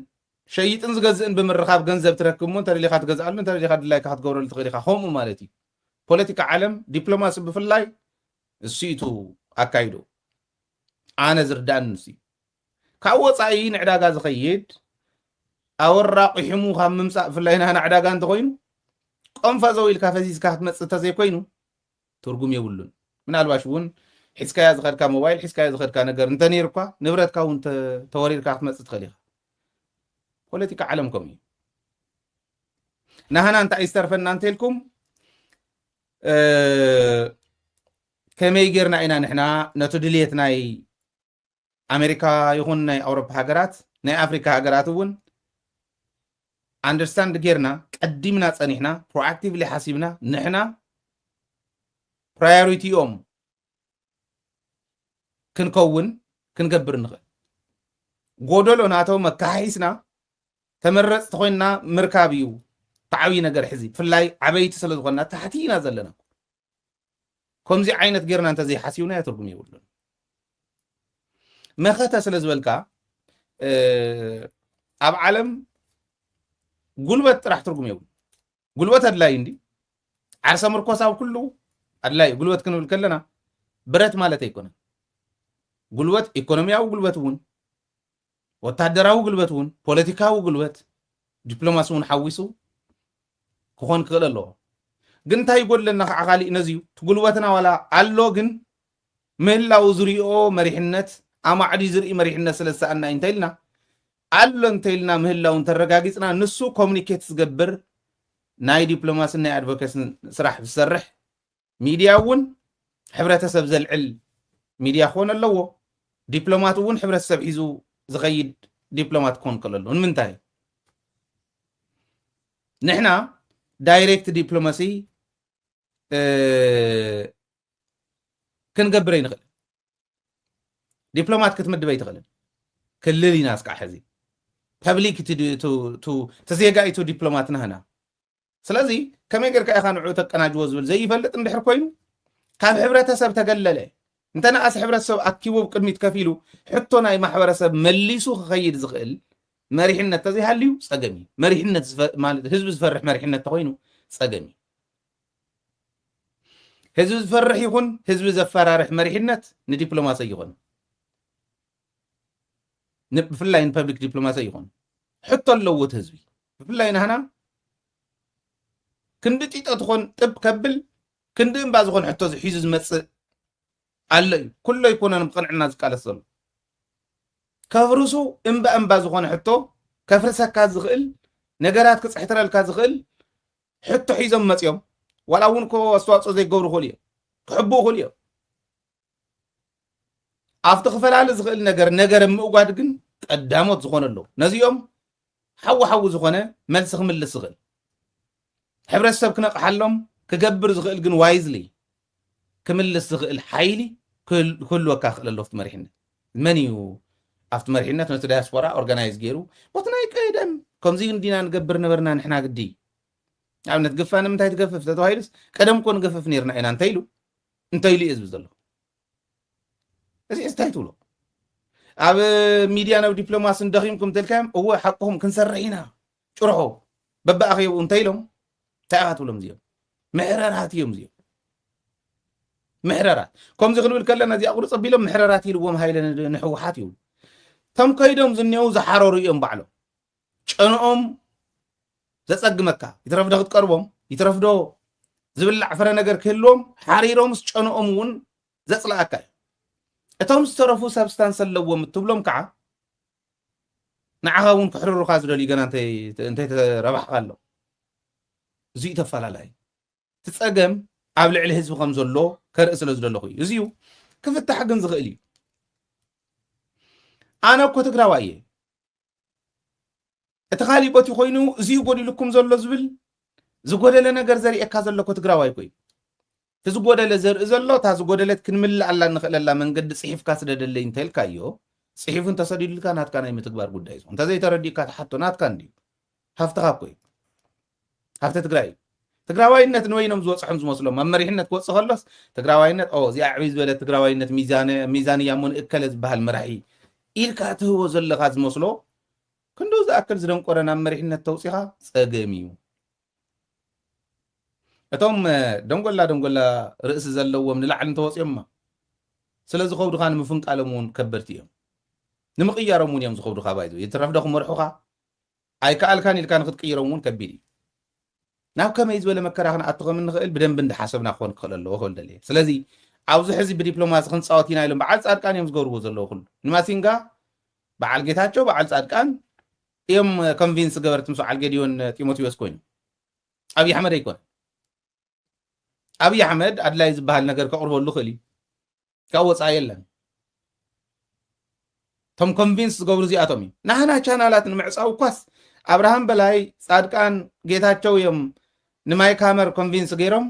ሸይጥን ዝገዝእን ብምርኻብ ገንዘብ ትረክብ እሞ እንተደሊኻ ትገዝኣሉ እንተደሊኻ ድላይካ ክትገብረሉ ትኽእል ኢኻ ከምኡ ማለት እዩ ፖለቲካ ዓለም ዲፕሎማሲ ብፍላይ እሱኢቱ ኣካይዱ ኣነ ዝርዳእን ንሱ ካብ ወፃኢ ንዕዳጋ ዝኸይድ ኣወራቂሕሙ ካብ ምምፃእ ብፍላይ ናና ዕዳጋ እንተኮይኑ ቆንፈ ዘው ኢልካ ፈዚዝካ ክትመፅእ እንተዘይኮይኑ ትርጉም የብሉን ምናልባሽ እውን ሒዝካያ ዝኸድካ ሞባይል ሒዝካያ ዝኸድካ ነገር እንተነይርካ ንብረትካ እውን ተወሪርካ ክትመፅእ ትኽእል ኢኻ ፖለቲካ ዓለም ከምኡ እዩ ናህና እንታይ ዝተርፈና እንተኢልኩም ከመይ ጌርና ኢና ንሕና ነቲ ድልየት ናይ ኣሜሪካ ይኹን ናይ ኣውሮፓ ሃገራት ናይ ኣፍሪካ ሃገራት እውን አንደርስታንድ ጌርና ቀዲምና ፀኒሕና ፕሮአክቲቭሊ ሓሲብና ንሕና ፕራዮሪቲኦም ክንከውን ክንገብር ንኽእል ጎደሎ ናቶም መካሒስና ተመረፅቲ ኮይንና ምርካብ እዩ ተዓብዪ ነገር ሕዚ ብፍላይ ዓበይቲ ስለ ዝኾንና ታሕቲና ዘለና ከምዚ ዓይነት ጌርና እንተዘይሓሲብና ትርጉም የብሉን መኸተ ስለ ዝበልካ ኣብ ዓለም ጉልበት ጥራሕ ትርጉም የብሉ ጉልበት ኣድላይ እንዲ ዓርሰ ምርኮስ ኣብ ኩሉ ኣድላይ ጉልበት ክንብል ከለና ብረት ማለት ኣይኮነን ጉልበት ኢኮኖሚያዊ ጉልበት እውን ወታደራዊ ጉልበት እውን ፖለቲካዊ ጉልበት ዲፕሎማሲ እውን ሓዊሱ ክኾን ክኽእል ኣለዎ ግን እንታይ ይጎድለና ከዓ ካሊእ ነዝዩ ትጉልበትና ዋላ ኣሎ ግን ምህላው ዝርኦ መሪሕነት ኣማዕዲ ዝርኢ መሪሕነት ስለ ዝሰኣና እንተኢልና ኣሎ እንተኢልና ምህላው እንተረጋጊፅና ንሱ ኮሚኒኬት ዝገብር ናይ ዲፕሎማሲ ናይ ኣድቮኬሲ ስራሕ ዝሰርሕ ሚድያ እውን ሕብረተሰብ ዘልዕል ሚድያ ክኾን ኣለዎ ዲፕሎማት እውን ሕብረተሰብ ሒዙ ዝኸይድ ዲፕሎማት ክኾን ክእል ኣለዎ ንምንታይ ንሕና ዳይሬክት ዲፕሎማሲ ክንገብር ይንኽእል ዲፕሎማት ክትምድበ ይትኽእልን ክልል ኢና ስቃዕ ሕዚ ፐብሊክ ተዘጋኢቱ ዲፕሎማትና ህና ስለዚ ከመይ ጌርካ ኢኻ ንዑ ተቀናጅዎ ዝብል ዘይፈልጥ እንድሕር ኮይኑ ካብ ሕብረተሰብ ተገለለ እንተነኣስ ሕብረተሰብ ኣኪቦ ቅድሚት ከፊሉ ሕቶ ናይ ማሕበረሰብ መሊሱ ክኸይድ ዝኽእል መሪሕነት ተዘይሃልዩ ፀገም እዩ መሪሕነት ማለት ህዝቢ ዝፈርሕ መሪሕነት ተኮይኑ ፀገም እዩ ህዝቢ ዝፈርሕ ይኹን ህዝቢ ዘፈራርሕ መሪሕነት ንዲፕሎማሲ ይኹን ብፍላይ ንፐብሊክ ዲፕሎማሲ ይኹን ሕቶ ኣለዎ እቲ ህዝቢ ብፍላይ ንህና ክንዲ ጢጦ ትኾን ጥብ ከብል ክንዲ እምባ ዝኾን ሕቶ ሒዙ ዝመፅእ ኣሎ እዩ ኩሎ ይኮነን ብቕንዕና ዝቃለስ ዘሎ ከፍርሱ እምባ ዝኾነ ሕቶ ከፍርሰካ ዝኽእል ነገራት ክፅሕትረልካ ዝኽእል ሕቶ ሒዞም መፅዮም ዋላ እውን ኮ ኣስተዋፅኦ ዘይገብሩ ይኽእሉ እዮም ክሕብኡ ይኽእሉ እዮም ኣብቲ ክፈላለ ዝኽእል ነገር ምእጓድ ግን ቀዳሞት ዝኾነ ኣለዎ ነዚኦም ሓዊ ዝኾነ መልሲ ክምልስ ዝኽእል ሕብረተሰብ ክነቕሓሎም ክገብር ዝኽእል ግን ዋይዝሊ ክምልስ ዝኽእል ሓይሊ ክህልወካ ክኽእል ኣሎ ኣብቲ መሪሕነት መን እዩ ኣብቲ መሪሕነት ነቲ ዳያስፖራ ኦርጋናይዝ ገይሩ ቦት ናይ ቀደም ከምዚ እንዲና ንገብር ነበርና ንሕና ግዲ ኣብነት ግፋ ንምንታይ ትገፍፍ ተተባሂሉስ ቀደም ኮ ንገፍፍ ነርና ኢና እንተይሉ እዩ ዝብል ዘሎ እዚ እንታይ ትብሎ ኣብ ሚድያ ናብ ዲፕሎማሲ እንደኺምኩም ተልካዮም እወ ሓቅኹም ክንሰርሕ ኢና ጭርሖ በባኣኸቡ እንተኢሎም እንታይ ኢኻ ትብሎም እዚኦም ምሕረራት እዮም እዚኦም ምሕረራት ከምዚ ክንብል ከለና እዚኣ ቁርፂ ኣቢሎም ምሕረራት ኢልዎም ሃይለ ንሕወሓት ይብሉ እቶም ከይዶም ዝኒአው ዝሓረሩ እዮም ባዕሎም ጨንኦም ዘፀግመካ ይትረፍዶ ክትቀርቦም ይትረፍዶ ዝብላዕ ፍረ ነገር ክህልዎም ሓሪሮምስ ጨንኦም እውን ዘፅላኣካ እዩ እቶም ዝተረፉ ሰብስታንስ ኣለዎም እትብሎም ከዓ ንዓኻ እውን ክሕርሩካ ዝደልዩ ገና እንታይ ተረባሕካ ኣሎ እዚኡ ተፈላላይ ትፀገም ኣብ ልዕሊ ህዝቢ ከም ዘሎ ከርኢ ስለ ዝደለኹ እዩ እዚኡ ክፍታሕ ግን ዝኽእል እዩ ኣነ እኮ ትግራዋይ እየ እቲ ካሊእ ቦት ኮይኑ እዚኡ ጎዲልኩም ዘሎ ዝብል ዝጎደለ ነገር ዘርእየካ ዘሎ እኮ ትግራዋይ ኮይኑ እቲ ዝጎደለ ዘርኢ ዘሎ እታ ዝጎደለት ክንምላእ ኣላ ንኽእለላ መንገዲ ፅሒፍካ ስለደለይ እንተልካ እዮ ፅሒፉ እንተሰዲድልካ ናትካ ናይ ምትግባር ጉዳይ እዩ እንተዘይተረዲእካ ተሓቶ ናትካ እንድዩ ሃፍትኻ እኮ እዩ ሃፍቲ ትግራይ እዩ ትግራዋይነት ንወይኖም ዝወፅሖም ዝመስሎም ኣብ መሪሕነት ክወፅእ ከሎስ ትግራዋይነት እዚኣ ዕብይ ዝበለ ትግራዋይነት ሚዛንያ እሞ ንእከለ ዝበሃል መራሒ ኢልካ ትህቦ ዘለካ ዝመስሎ ክንዶ ዝኣክል ዝደንቆረ ናብ መሪሕነት ተውፂኻ ፀገም እዩ እቶም ደንጎላ ርእሲ ዘለዎም ንላዕሊ እንተወፅዮማ ስለ ዝኸብዱኻ ንምፍንቃሎም እውን ከበድቲ እዮም ንምቕያሮም እውን እዮም ዝኸብዱኻ ባይዞ ይትረፍዶ ክመርሑኻ ኣይከኣልካን ኢልካ ንክትቅይሮም እውን ከቢድ እዩ ናብ ከመይ ዝበለ መከራ ክንኣቱ ከም እንኽእል ብደንቢ እንዳሓሰብና ክኾን ክኽእል ኣለዎ ክብል ደልየ ስለዚ ኣብዚ ሕዚ ብዲፕሎማሲ ክንፃወት ኢና ኢሎም በዓል ፃድቃን እዮም ዝገብርዎ ዘለዉ ኩሉ ንማሲንጋ በዓል ጌታቸው በዓል ፃድቃን እዮም ኮንቪንስ ገበርቲ ምስ በዓል ጌድዮን ጢሞቴዎስ ኮይኑ ኣብዪ ኣሕመድ ኣይኮነ ኣብዪ ኣሕመድ ኣድላይ ዝበሃል ነገር ከቕርበሉ ክእል እዩ ካብ ወፃኢ የለን እቶም ኮንቪንስ ዝገብሩ እዚኣቶም እዩ ናህና ቻናላት ንምዕፃው እኳስ ኣብርሃም በላይ ፃድቃን ጌታቸው እዮም ንማይ ካመር ኮንቪንስ ገይሮም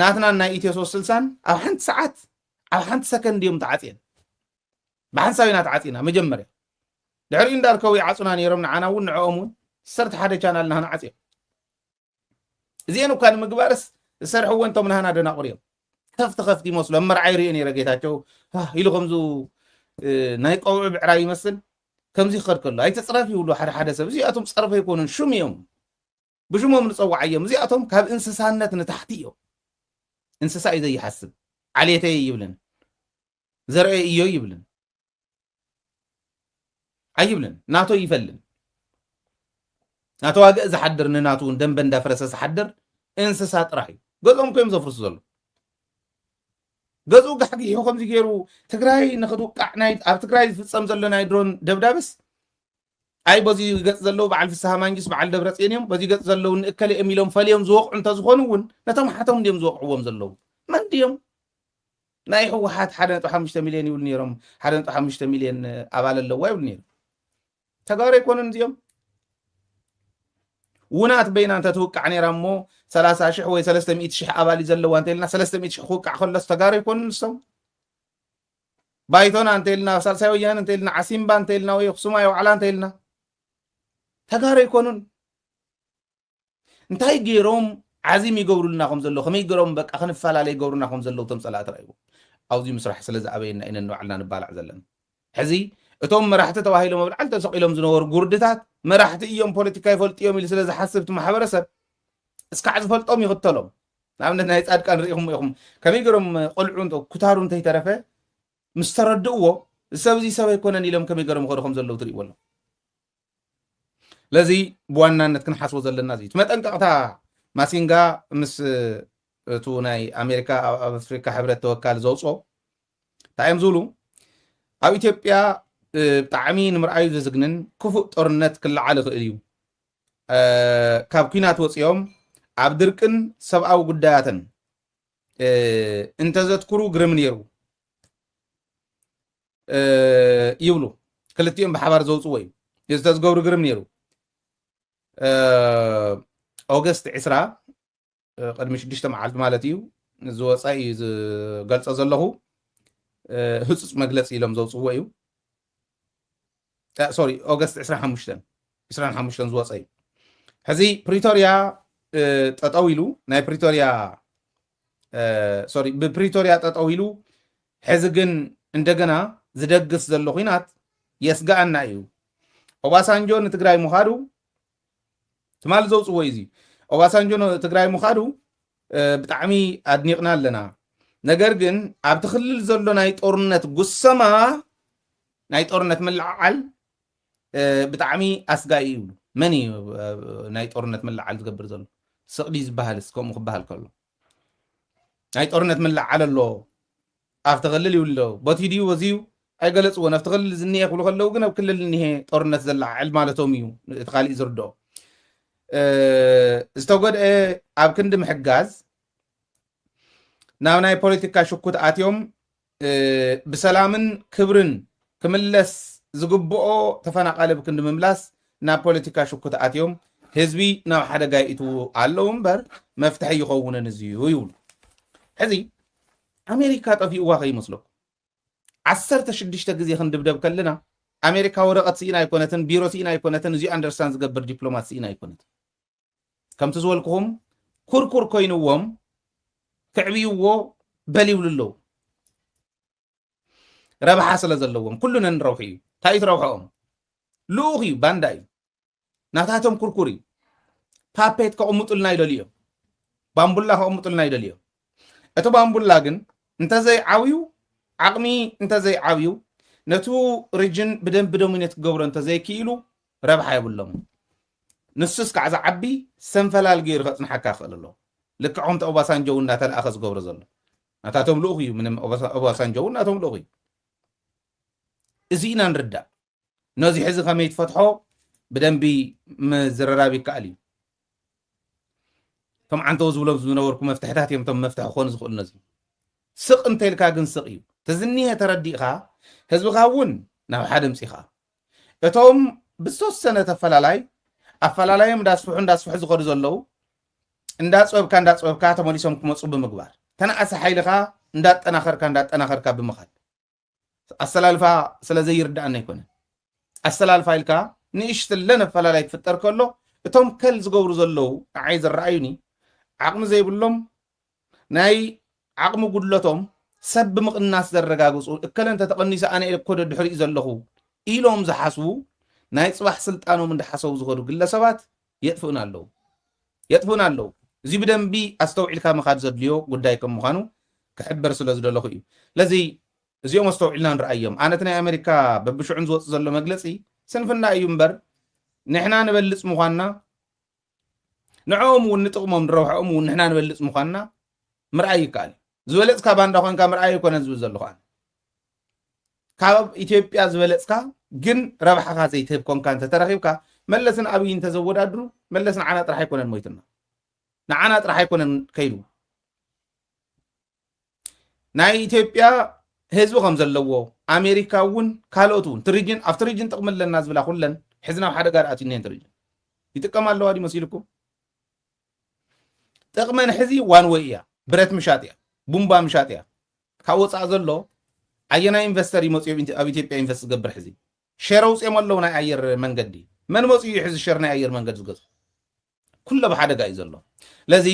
ናትና ናይ ኢትዮ 360 ኣብ ሓንቲ ሰዓት ኣብ ሓንቲ ሰከንድ እዮም ተዓፅየን ብሓንሳብ ኢና ተዓፂና መጀመርያ ድሕሪኡ እንዳርከቡ ይዓፁና ነይሮም ንዓና እውን ንዕኦም እውን ሰርተ ሓደ ቻናል ናህና ዓፅዮም እዚአን እኳ ንምግባርስ ዝሰርሕዎ እንቶም ናህና ደናቑር እዮም ከፍቲ ይመስሉ መርዓይ ርኦ ነይረ ጌታቸው ኢሉ ከምዙ ናይ ቆውዕ ብዕራይ ይመስል ከምዚ ክኸድ ከሎ ኣይተፅረፍ ይብሉ ሓደ ሰብ እዚኣቶም ፀርፈ ይኮኑን ሹም እዮም ብሽሞም ንፀዋዕ እዮም እዚኣቶም ካብ እንስሳነት ንታሕቲ እዮም እንስሳ እዩ ዘይሓስብ ዓሌተይ ይብልን ዘርአ እዮ ይብልን ኣይብልን ናቶ ይፈልን ናቶ ዋግእ ዝሓድር ንናቱ ደንበ እንዳፈረሰ ዝሓድር እንስሳ ጥራሕ እዩ ገዝኦም ኮይም ዘፍርሱ ዘሎ ገዝኡ ጋሕጊሑ ከምዚ ገይሩ ትግራይ ንክትውቃዕ ኣብ ትግራይ ዝፍፀም ዘሎ ናይ ድሮን ደብዳብስ ኣይ በዚ ገፅ ዘለው በዓል ፍስሓ ማንጊስ በዓል ደብረፅዮን እዮም በዚ ገፅ ዘለው ንእከለ እዮም ኢሎም ፈልዮም ዝወቕዑ እንተዝኾኑ እውን ነቶም ሓቶም እንዲኦም ዝወቕዕዎም ዘለው መን ድዮም ናይ ሕወሓት 1.5 ሚልዮን ይብሉ ነይሮም 1.5 ሚልዮን ኣባል ኣለዋ ይብሉ ነይሮም ተጋሩ ኣይኮኑን እዚኦም ውናት በይና እንተትውቃዕ ነይራ እሞ 30,000 ወይ 300,000 ኣባል እዩ ዘለዋ እንተኢልና 300,000 ክውቃዕ ከሎስ ተጋሩ ኣይኮኑን ንሶም ባይቶና እንተኢልና ሳልሳይ ወያነ እንተኢልና ዓሲምባ እንተኢልና ወይ ኣክሱማይ ዋዕላ እንተኢልና ተጋሩ ኣይኮኑን እንታይ ገይሮም ዓዚም ይገብሩልና ከም ዘሎ ከመይ ገይሮም በቃ ክንፈላለዩ ይገብሩና ከም ዘለው እቶም ፀላእት ረእይዎ ኣብዚ ምስራሕ ስለዝኣበየና ኢና ንባዕልና ንባላዕ ዘለና ሕዚ እቶም መራሕቲ ተባሂሎም ኣብ ላዕሊ ተሰቂሎም ዝነበሩ ጉርድታት መራሕቲ እዮም ፖለቲካ ይፈልጡ እዮም ኢሉ ስለዝሓስብ እቲ ማሕበረሰብ እስካዕ ዝፈልጦም ይኽተሎም ንኣብነት ናይ ፃድቃን ርኢኹም ኢኹም ከመይ ገይሮም ቆልዑ ኩታሩ እንተይተረፈ ምስ ተረድእዎ السبزي سوي يكونن إلهم كم يقرم خدهم زلوا تري ولا لذي بوانا نتكن حسوا زل الناس تمت أنك قطع ماسينجا مس توناي أمريكا أو أفريقيا حبرت توكال زوجو تعيم زولو أو إثيوبيا بتعمين مرأي زجنن كفؤ طرنت كل عالق اليوم كاب كينات وصيوم عبدركن سبعة وقداتن انت تذكروا جرمنيرو يولو كلتيهم بحبار زوج وين يستذكروا جرمنيرو أوغست 10 قدم شديشة معلت مالتيو زو صاي قلص زلهو هصص مجلس إلهم زوج وين سوري أوغست 25 زو صاي هذه بريتوريا تطاويلو ناي بريتوريا سوري ببريتوريا تطاويلو حزقن እንደገና ዝደግስ ዘሎ ኹናት የስጋአና እዩ ኦባሳንጆ ንትግራይ ምኻዱ ትማል ዘውፅዎ እዩ ኦባሳንጆ ንትግራይ ምኻዱ ብጣዕሚ አድኒቕና ኣለና ነገር ግን ኣብ ትኽልል ዘሎ ናይ ጦርነት ጉሰማ ናይ ጦርነት መላዓል ብጣዕሚ ኣስጋኢ እዩ መን እዩ ናይ ጦርነት መላዓል ዝገብር ዘሎ ስቕዲ ዝበሃልስ ከምኡ ክበሃል ከሎ ናይ ጦርነት መላዓል ኣሎ أفتغلل يولو باتيدي وزيو أي قلت وانا أفتغلل زنية كل خلو جنا بكل اللي هي طورنا زلع علم على توميو تخالي زردو استوجد أبكند محجاز ناوناي بوليتيكا شكوت آتيوم بسلامن كبرن كملس زقبو تفانا قالب كند مملاس نا بوليتيكا شكوت آتيوم هزبي نا حدا جاي إتو علوم بر مفتحي يخونا نزيو يول هذي أمريكا طفي واقعي مسلو عسرت شدشت جزي خندبدب كلنا أمريكا ورقة سينا يكونتن بيرو سينا يكونتن زي أندرستانز قبر دبلومات سينا يكونتن كم تزولكم كور كوينوهم كعبيوو بليو للو ربح حصل زلوهم كلنا نروحي تايت روحهم لوغي بانداي ناتاتهم كوركوري بابيت كأمطلنا يدليو بامبولا كأمطلنا يدليو أتو بامبولا جن انت زي عاويو عقمي انت زي عاويو نتو ريجن بدومينيت قبر انت زي كيلو ربح يبلهم نسوس كعزا عبي سنفلال غير غطن حكا خلالو لك عمت أوباسانجو ناتا الأخذ قبر زل ناتاتهم لوغي من أوباسانجو ناتهم لوغي إزينا نرد نوزي حزي خميت فتحو بدنبي مزررابي كالي ثم عنتو زولو زنوركم مفتحتات يوم تم مفتح خون زخول نزي سق انت لكا جن سقيو تزنيها ترديقها هزبغا ون ناو حدا مسيخا اتوم بسوس سنة تفلالاي افلالاي مداسفح زخور زلو اندات صوبكا تموليسهم كمصوب بمقبار تنقس حيلخا اندات اناخركا بمخال السلالفا سلازي يردعنا يكون السلالفا يلكا نيشت لنا فلالاي تفتر كله اتوم كل زغور زلو عايز الرأيوني عقم زي بلوم ناي عقم قدلتهم سب مقناس درقاقوس اكلن تتقنيس انا الى كود الدحري زلخو إيلوم زحاسو ناي صباح سلطانو من دحاسو زغورو قل سبات يطفونا اللو زي بدن بي استوعي لكا مخاد زدليو قدايكم مخانو كحبر سلز دلخو لذي زيوم استوعي لنا رأيهم انا تناي امريكا ببشو عنزوط زلو مجلسي سنفنا ايوم بر نحنا نبلص مخانا نعوم ونطقمهم نروحهم ونحنا نبلص مخانا مرأي قال زبلصكا باندا خوانكا مرأي كون زب زلخان كاب ኢትዮጵያ زبلصكا ግን ረብሓካ ዘይትህብ ኮንካ እንተ ተረኺብካ መለስን ኣብይን ተዘወዳድሩ መለስን ዓና ጥራሕ ኣይኮነን ሞይትና ንዓና ጥራሕ ኣይኮነን ከይዱ ናይ ኢትዮጵያ ህዝቢ ከም ዘለዎ ኣሜሪካ እውን ካልኦት እውን ትሪጅን ኣብቲ ሪጅን ጥቕሚ ኣለና ዝብላ ኩለን ሕዝና ሓደ ጋር ኣትይነን ትሪጅን ይጥቀም ኣለዋ ዲ መሲልኩም ጥቕመን ሕዚ ዋን ወይ እያ ብረት ምሻጥ እያ ቡምባ ምሻጥ እያ ካብ ወፃእ ዘሎ ኣየና ኢንቨስተር ይመፅኡ ኣብ ኢትዮጵያ ኢንቨስት ዝገብር ሕዚ ሸር ውፅኦም ኣለዉ ናይ ኣየር መንገዲ መን መፅኡ እዩ ሕዚ ሸር ናይ ኣየር መንገዲ ዝገዙ ኩሎ ብሓደጋ እዩ ዘሎ ለዚ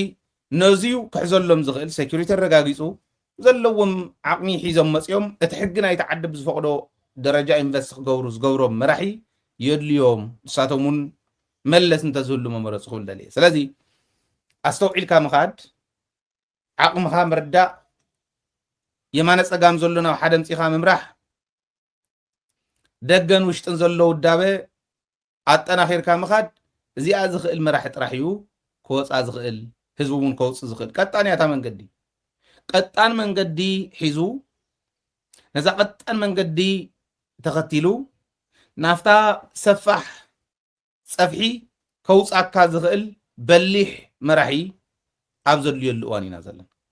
ነዚዩ ክሕዘሎም ዝኽእል ሴኩሪቲ ረጋጊፁ ዘለዎም ዓቕሚ ሒዞም መፅኦም እቲ ሕጊ ናይቲ ዓዲ ብዝፈቕዶ ደረጃ ኢንቨስት ክገብሩ ዝገብሮም መራሒ የድልዮም ንሳቶም እውን መለስ እንተዝህሉ መመረፁ ክብል ደልየ ስለዚ ኣስተውዒልካ ምኻድ ዓቕምኻ ምርዳእ የማነ ፀጋም ዘሎ ናብ ሓደ ምፂኻ ምምራሕ ደገን ውሽጥን ዘሎ ውዳበ ኣጠናኺርካ ምኻድ እዚኣ ዝኽእል መራሒ ጥራሕ እዩ ክወፃ ዝኽእል ህዝቡ እውን ከውፅእ ዝኽእል ቀጣንያታ መንገዲ ቀጣን መንገዲ ሒዙ ነዛ ቀጣን መንገዲ ተኸቲሉ ናፍታ ሰፋሕ ፀፍሒ ከውፃካ ዝኽእል በሊሕ መራሒ ኣብ ዘድልየሉ እዋን ኢና ዘለና